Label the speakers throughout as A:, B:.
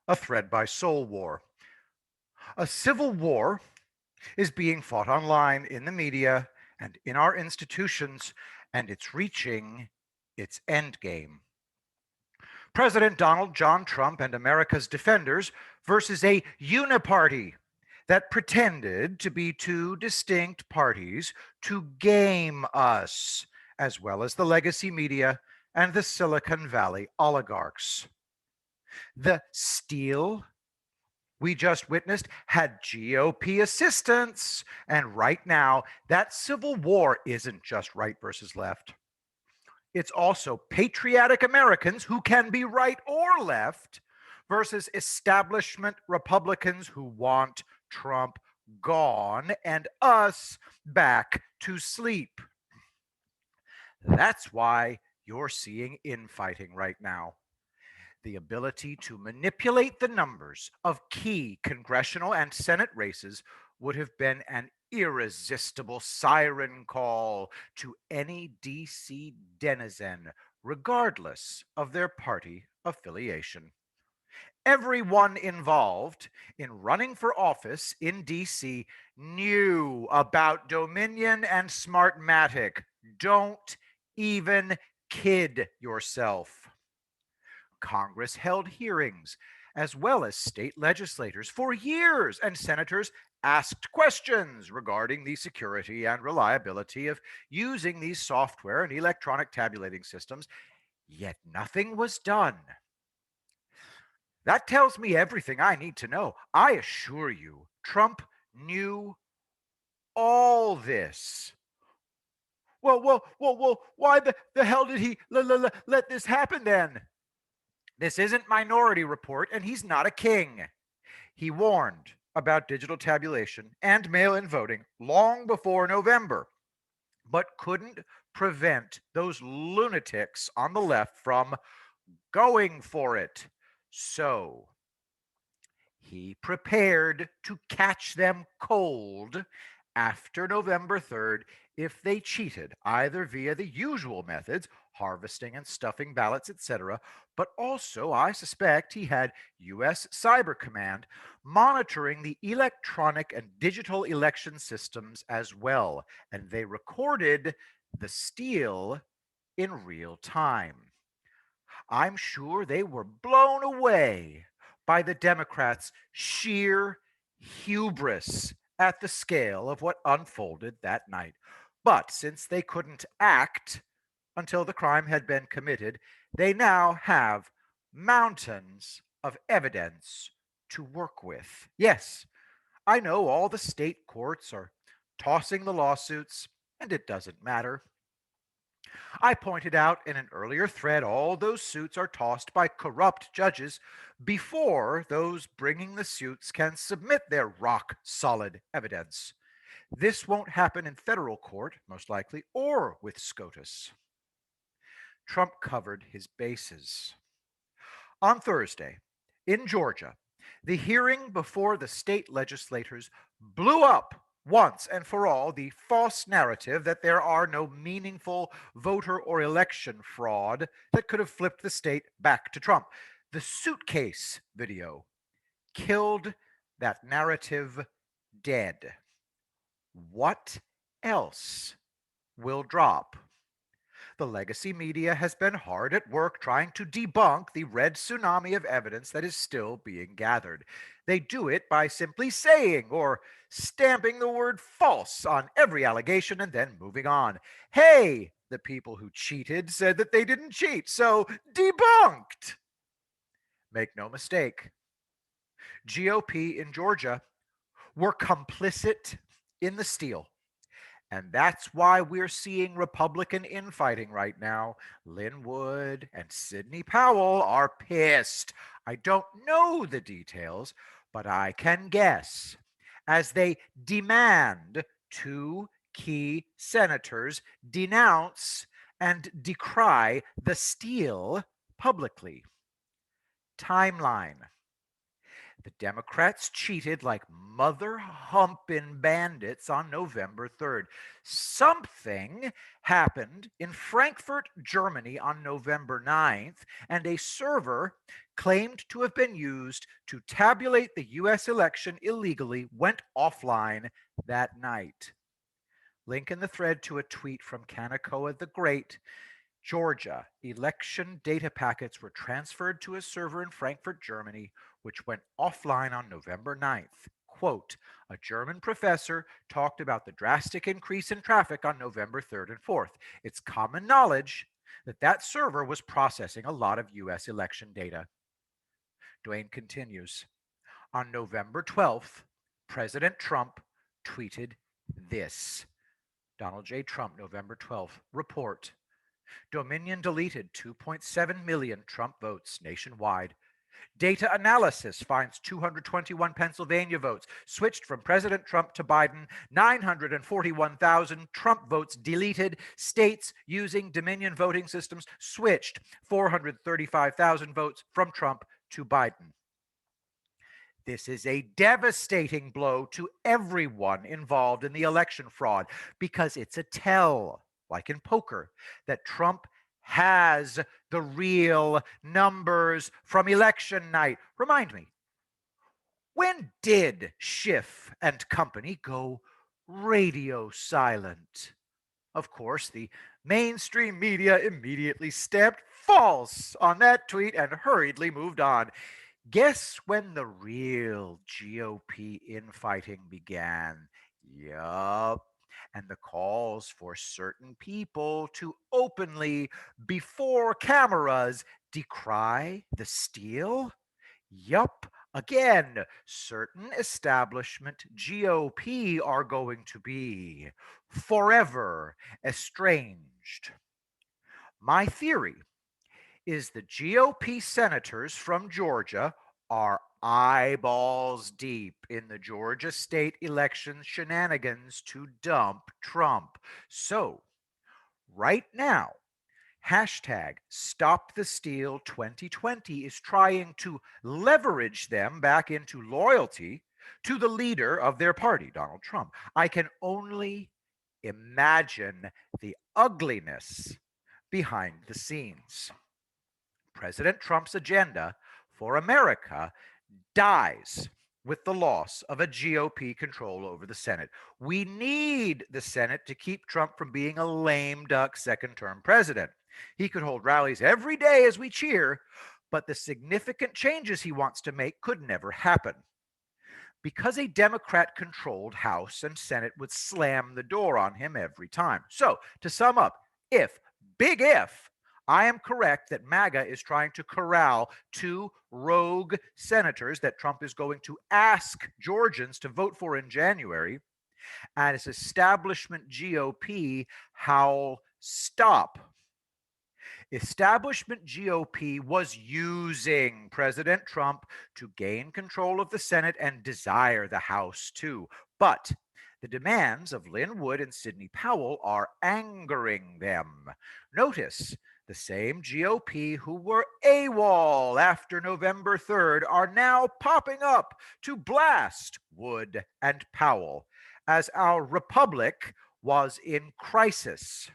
A: a thread by Soul War. A civil war is being fought online, in the media, and in our institutions, and it's reaching its endgame. President Donald John Trump and America's defenders versus a uniparty that pretended to be two distinct parties to game us, as well as the legacy media and the Silicon Valley oligarchs. The steal we just witnessed had GOP assistance, and right now, that civil war isn't just right versus left. It's also patriotic Americans who can be right or left versus establishment Republicans who want Trump gone and us back to sleep. That's why you're seeing infighting right now. The ability to manipulate the numbers of key congressional and Senate races would have been an irresistible siren call to any DC denizen, regardless of their party affiliation. Everyone involved in running for office in DC knew about Dominion and Smartmatic. Don't even kid yourself. Congress held hearings, as well as state legislators for years, and senators asked questions regarding the security and reliability of using these software and electronic tabulating systems, yet nothing was done. That tells me everything I need to know. I assure you, Trump knew all this. Why the hell did he let this happen then? This isn't Minority Report, and he's not a king. He warned about digital tabulation and mail in voting long before November, but couldn't prevent those lunatics on the left from going for it. So he prepared to catch them cold after November 3rd if they cheated, either via the usual methods, harvesting and stuffing ballots, etc., but also, I suspect, he had US Cyber Command monitoring the electronic and digital election systems as well, and they recorded the steal in real time. I'm sure they were blown away by the Democrats' sheer hubris at the scale of what unfolded that night. But since they couldn't act until the crime had been committed, they now have mountains of evidence to work with. Yes, I know all the state courts are tossing the lawsuits, and it doesn't matter. I pointed out in an earlier thread all those suits are tossed by corrupt judges before those bringing the suits can submit their rock solid evidence. This won't happen in federal court, most likely, or with SCOTUS. Trump covered his bases. On Thursday, in Georgia, the hearing before the state legislators blew up once and for all the false narrative that there are no meaningful voter or election fraud that could have flipped the state back to Trump. The suitcase video killed that narrative dead. What else will drop? The legacy media has been hard at work trying to debunk the red tsunami of evidence that is still being gathered. They do it by simply saying or stamping the word false on every allegation and then moving on. Hey, the people who cheated said that they didn't cheat, so debunked. Make no mistake, GOP in Georgia were complicit in the steal. And that's why we're seeing Republican infighting right now. Lynn Wood and Sidney Powell are pissed. I don't know the details, but I can guess as they demand two key senators denounce and decry the steal publicly. Timeline. The Democrats cheated like mother humpin' bandits on November 3rd. Something happened in Frankfurt, Germany on November 9th, and a server claimed to have been used to tabulate the US election illegally went offline that night. Link in the thread to a tweet from Kanakoa the Great. Georgia, election data packets were transferred to a server in Frankfurt, Germany, which went offline on November 9th. Quote, a German professor talked about the drastic increase in traffic on November 3rd and 4th. It's common knowledge that that server was processing a lot of US election data. Dwayne continues. On November 12th, President Trump tweeted this. Donald J. Trump, November 12th, report. Dominion deleted 2.7 million Trump votes nationwide. Data analysis finds 221 Pennsylvania votes switched from President Trump to Biden. 941,000 Trump votes deleted. States using Dominion voting systems switched 435,000 votes from Trump to Biden. This is a devastating blow to everyone involved in the election fraud because it's a tell, like in poker, that Trump has the real numbers from election night. Remind me, when did Schiff and company go radio silent? Of course, the mainstream media immediately stamped false on that tweet and hurriedly moved on. Guess when the real GOP infighting began? Yup. And the calls for certain people to openly, before cameras, decry the steal? Yup. Again, certain establishment GOP are going to be forever estranged. My theory is the GOP senators from Georgia are eyeballs deep in the Georgia state election shenanigans to dump Trump. So, right now, hashtag Stop the Steal 2020 is trying to leverage them back into loyalty to the leader of their party, Donald Trump. I can only imagine the ugliness behind the scenes. President Trump's agenda for America dies with the loss of a GOP control over the Senate. We need the Senate to keep Trump from being a lame duck second term president. He could hold rallies every day as we cheer, but the significant changes he wants to make could never happen because a Democrat controlled House and Senate would slam the door on him every time. So, to sum up, big if, I am correct that MAGA is trying to corral two rogue senators that Trump is going to ask Georgians to vote for in January, and its establishment GOP howl stop. Establishment GOP was using President Trump to gain control of the Senate and desire the House too. But the demands of Lin Wood and Sidney Powell are angering them. Notice the same GOP who were AWOL after November 3rd are now popping up to blast Wood and Powell as our republic was in crisis.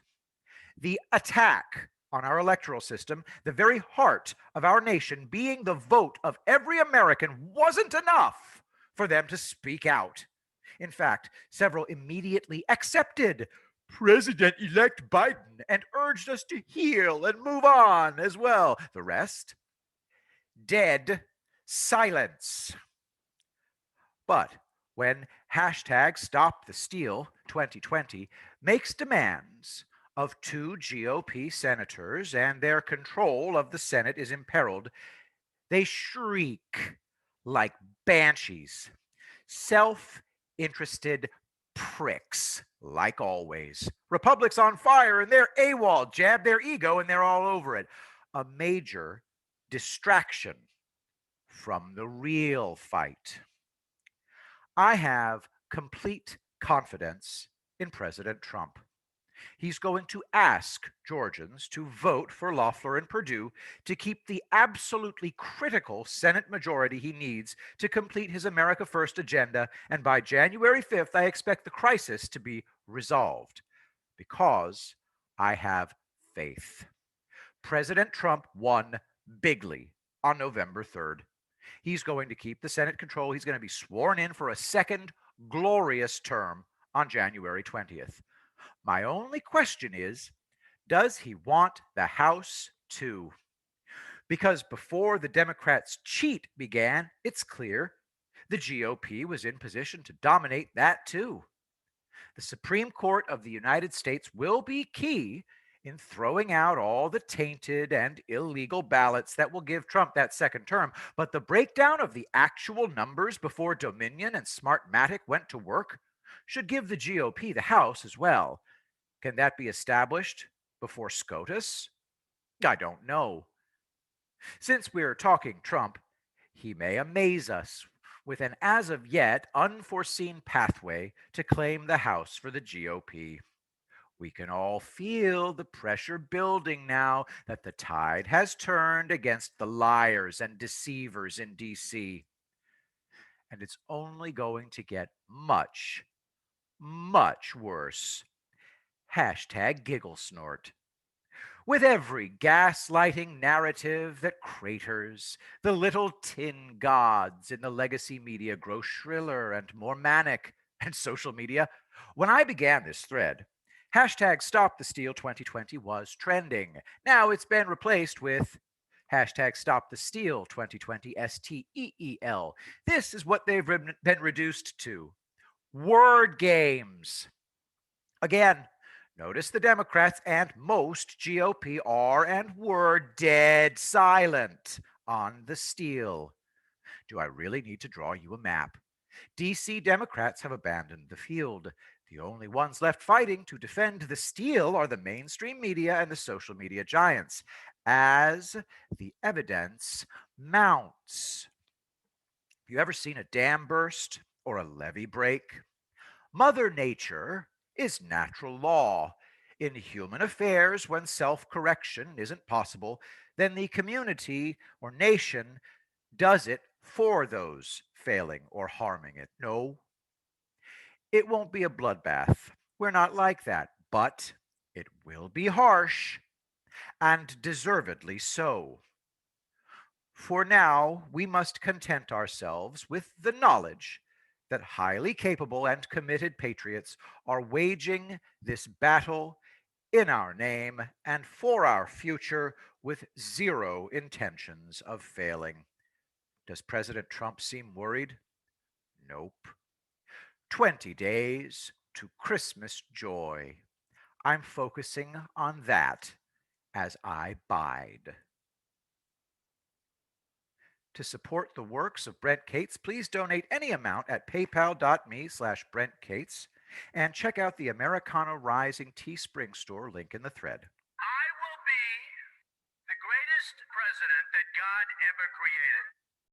A: The attack on our electoral system, the very heart of our nation being the vote of every American, wasn't enough for them to speak out. In fact, several immediately accepted President elect Biden and urged us to heal and move on as well. The rest? Dead silence. But when hashtag Stop the Steal 2020 makes demands of two GOP senators and their control of the Senate is imperiled, they shriek like banshees. Self-interested pricks, like always. Republics on fire and they're AWOL, jab their ego and they're all over it. A major distraction from the real fight. I have complete confidence in President Trump. He's going to ask Georgians to vote for Loeffler and Perdue to keep the absolutely critical Senate majority he needs to complete his America First agenda. And by January 5th, I expect the crisis to be resolved because I have faith. President Trump won bigly on November 3rd. He's going to keep the Senate control. He's going to be sworn in for a second glorious term on January 20th. My only question is, does he want the House too? Because before the Democrats' cheat began, it's clear the GOP was in position to dominate that too. The Supreme Court of the United States will be key in throwing out all the tainted and illegal ballots that will give Trump that second term. But the breakdown of the actual numbers before Dominion and Smartmatic went to work should give the GOP the House as well. Can that be established before SCOTUS? I don't know. Since we're talking Trump, he may amaze us with an as of yet unforeseen pathway to claim the House for the GOP. We can all feel the pressure building now that the tide has turned against the liars and deceivers in DC. And it's only going to get much, much worse. Hashtag giggle snort. With every gaslighting narrative that craters, the little tin gods in the legacy media grow shriller and more manic, and social media. When I began this thread, hashtag Stop the Steal 2020 was trending. Now it's been replaced with hashtag Stop the Steal 2020 STEEL. This is what they've been reduced to: word games. Again, notice the Democrats and most GOP are and were dead silent on the steal. Do I really need to draw you a map? DC Democrats have abandoned the field. The only ones left fighting to defend the steal are the mainstream media and the social media giants, as the evidence mounts. Have you ever seen a dam burst or a levee break? Mother Nature is natural law. In human affairs, when self correction isn't possible, then the community or nation does it for those failing or harming it. No, it won't be a bloodbath. We're not like that. But it will be harsh, and deservedly so. For now, we must content ourselves with the knowledge that highly capable and committed patriots are waging this battle in our name and for our future with zero intentions of failing. Does President Trump seem worried? Nope. 20 days to Christmas joy. I'm focusing on that as I bide. To support the works of Brent Cates, please donate any amount at paypal.me/Brent Cates and check out the Americano Rising Teespring store link in the thread.
B: I will be the greatest president that God ever created.